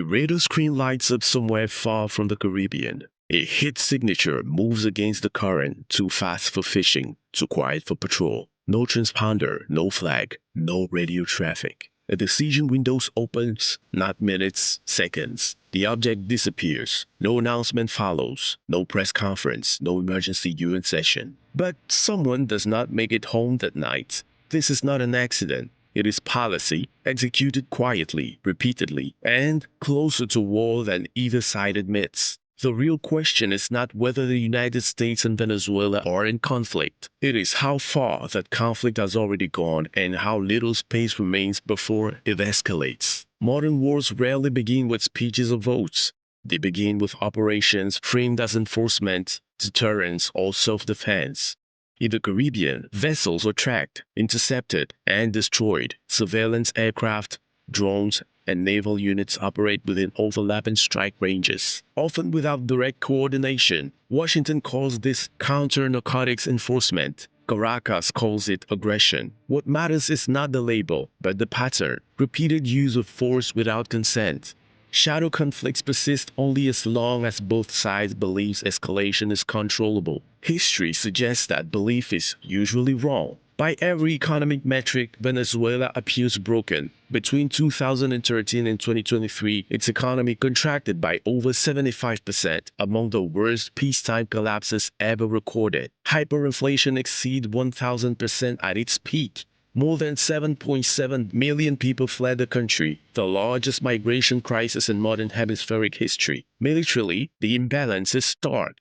radar screen lights up somewhere far from the Caribbean. A hit signature moves against the current, too fast for fishing, too quiet for patrol. No transponder, no flag, no radio traffic. A decision window opens, not minutes, seconds. The object disappears. No announcement follows. No press conference. No emergency UN session. But someone does not make it home that night. This is not an accident. It is policy, executed quietly, repeatedly, and closer to war than either side admits. The real question is not whether the United States and Venezuela are in conflict. It is how far that conflict has already gone and how little space remains before it escalates. Modern wars rarely begin with speeches or votes. They begin with operations framed as enforcement, deterrence, or self-defense. In the Caribbean, vessels are tracked, intercepted, and destroyed. Surveillance aircraft, drones, and naval units operate within overlapping strike ranges, often without direct coordination. Washington calls this counter-narcotics enforcement. Caracas calls it aggression. What matters is not the label, but the pattern. Repeated use of force without consent. Shadow conflicts persist only as long as both sides believe escalation is controllable. History suggests that belief is usually wrong. By every economic metric, Venezuela appears broken. Between 2013 and 2023, its economy contracted by over 75%, among the worst peacetime collapses ever recorded. Hyperinflation exceeds 1,000% at its peak. More than 7.7 million people fled the country, the largest migration crisis in modern hemispheric history. Militarily, the imbalance is stark.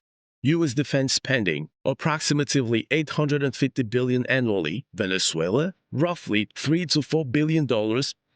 U.S. defense spending, approximately $850 billion annually. Venezuela, roughly $3 to $4 billion,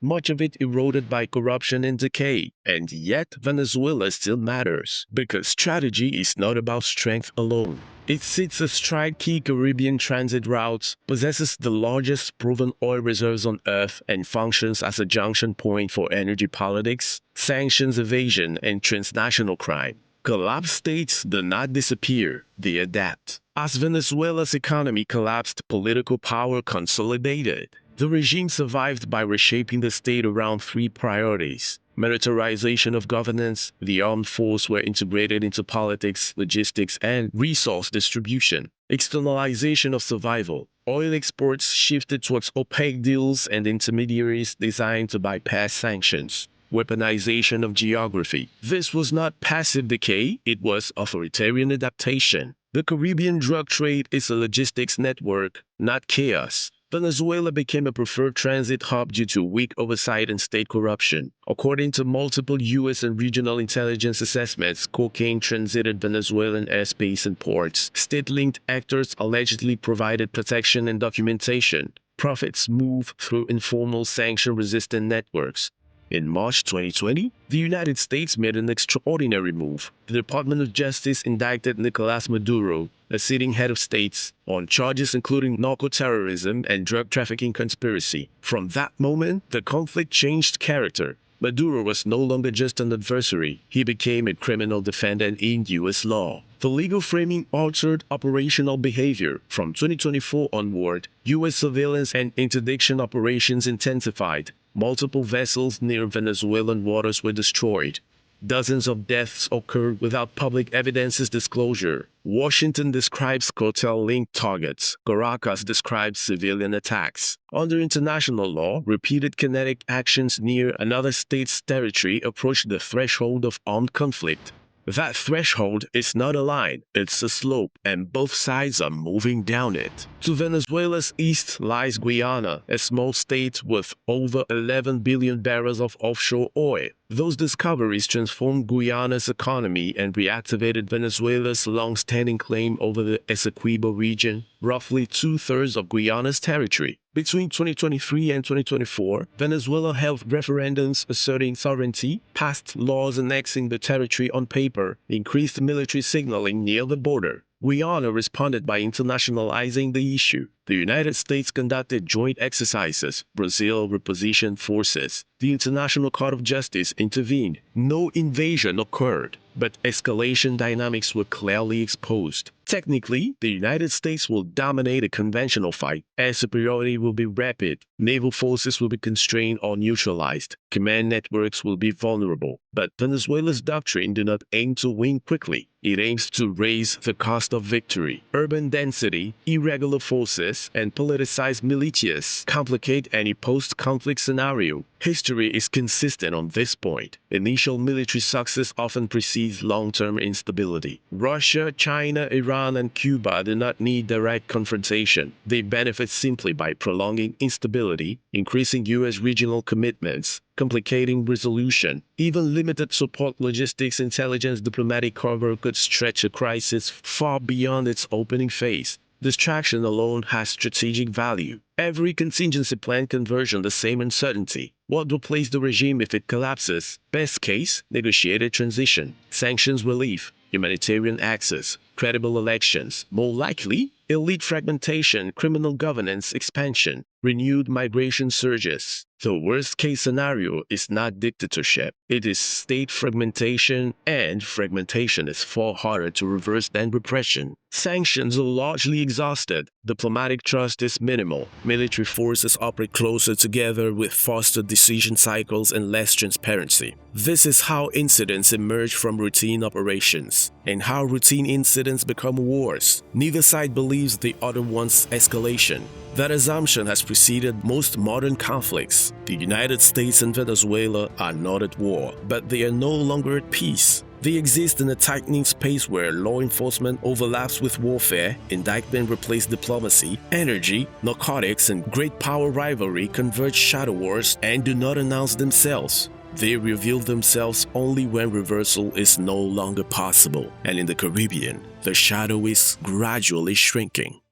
much of it eroded by corruption and decay. And yet, Venezuela still matters, because strategy is not about strength alone. It sits astride key Caribbean transit routes, possesses the largest proven oil reserves on Earth, and functions as a junction point for energy politics, sanctions evasion, and transnational crime. Collapsed states do not disappear, they adapt. As Venezuela's economy collapsed, political power consolidated. The regime survived by reshaping the state around three priorities. Militarization of governance, the armed force were integrated into politics, logistics, and resource distribution. Externalization of survival. Oil exports shifted towards opaque deals and intermediaries designed to bypass sanctions. Weaponization of geography. This was not passive decay, it was authoritarian adaptation. The Caribbean drug trade is a logistics network, not chaos. Venezuela became a preferred transit hub due to weak oversight and state corruption. According to multiple U.S. and regional intelligence assessments, cocaine transited Venezuelan airspace and ports. State-linked actors allegedly provided protection and documentation. Profits moved through informal sanction-resistant networks. In March 2020, the United States made an extraordinary move. The Department of Justice indicted Nicolás Maduro, a sitting head of states, on charges including narcoterrorism and drug trafficking conspiracy. From that moment, the conflict changed character. Maduro was no longer just an adversary. He became a criminal defendant in U.S. law. The legal framing altered operational behavior. From 2024 onward, U.S. surveillance and interdiction operations intensified. Multiple vessels near Venezuelan waters were destroyed. Dozens of deaths occurred without public evidence's disclosure. Washington describes cartel-linked targets. Caracas describes civilian attacks. Under international law, repeated kinetic actions near another state's territory approach the threshold of armed conflict. That threshold is not a line, it's a slope, and both sides are moving down it. To Venezuela's east lies Guyana, a small state with over 11 billion barrels of offshore oil. Those discoveries transformed Guyana's economy and reactivated Venezuela's long-standing claim over the Essequibo region, roughly two-thirds of Guyana's territory. Between 2023 and 2024, Venezuela held referendums asserting sovereignty, passed laws annexing the territory on paper, increased military signaling near the border. Guyana responded by internationalizing the issue. The United States conducted joint exercises. Brazil repositioned forces. The International Court of Justice intervened. No invasion occurred. but escalation dynamics were clearly exposed. Technically, the United States will dominate a conventional fight. Air superiority will be rapid. Naval forces will be constrained or neutralized. Command networks will be vulnerable. But Venezuela's doctrine do not aim to win quickly. It aims to raise the cost of victory. Urban density, irregular forces, and politicized militias complicate any post-conflict scenario. History is consistent on this point. Initial military success often precedes long-term instability. Russia, China, Iran, and Cuba do not need direct confrontation. They benefit simply by prolonging instability, increasing U.S. regional commitments, complicating resolution. Even limited support logistics, intelligence, diplomatic cover could stretch a crisis far beyond its opening phase. Distraction alone has strategic value. Every contingency plan converges on the same uncertainty. What will replace the regime if it collapses? Best case, negotiated transition, sanctions relief, humanitarian access, credible elections. More likely, elite fragmentation, criminal governance expansion, renewed migration surges. The worst-case scenario is not dictatorship. It is state fragmentation, and fragmentation is far harder to reverse than repression. Sanctions are largely exhausted. Diplomatic trust is minimal. Military forces operate closer together with faster decision cycles and less transparency. This is how incidents emerge from routine operations, and how routine incidents become wars. Neither side believes the other wants escalation. That assumption has preceded most modern conflicts. The United States and Venezuela are not at war, but they are no longer at peace. They exist in a tightening space where law enforcement overlaps with warfare, indictment replaces diplomacy, energy, narcotics, and great power rivalry converge shadow wars and do not announce themselves. They reveal themselves only when reversal is no longer possible, and in the Caribbean, the shadow is gradually shrinking.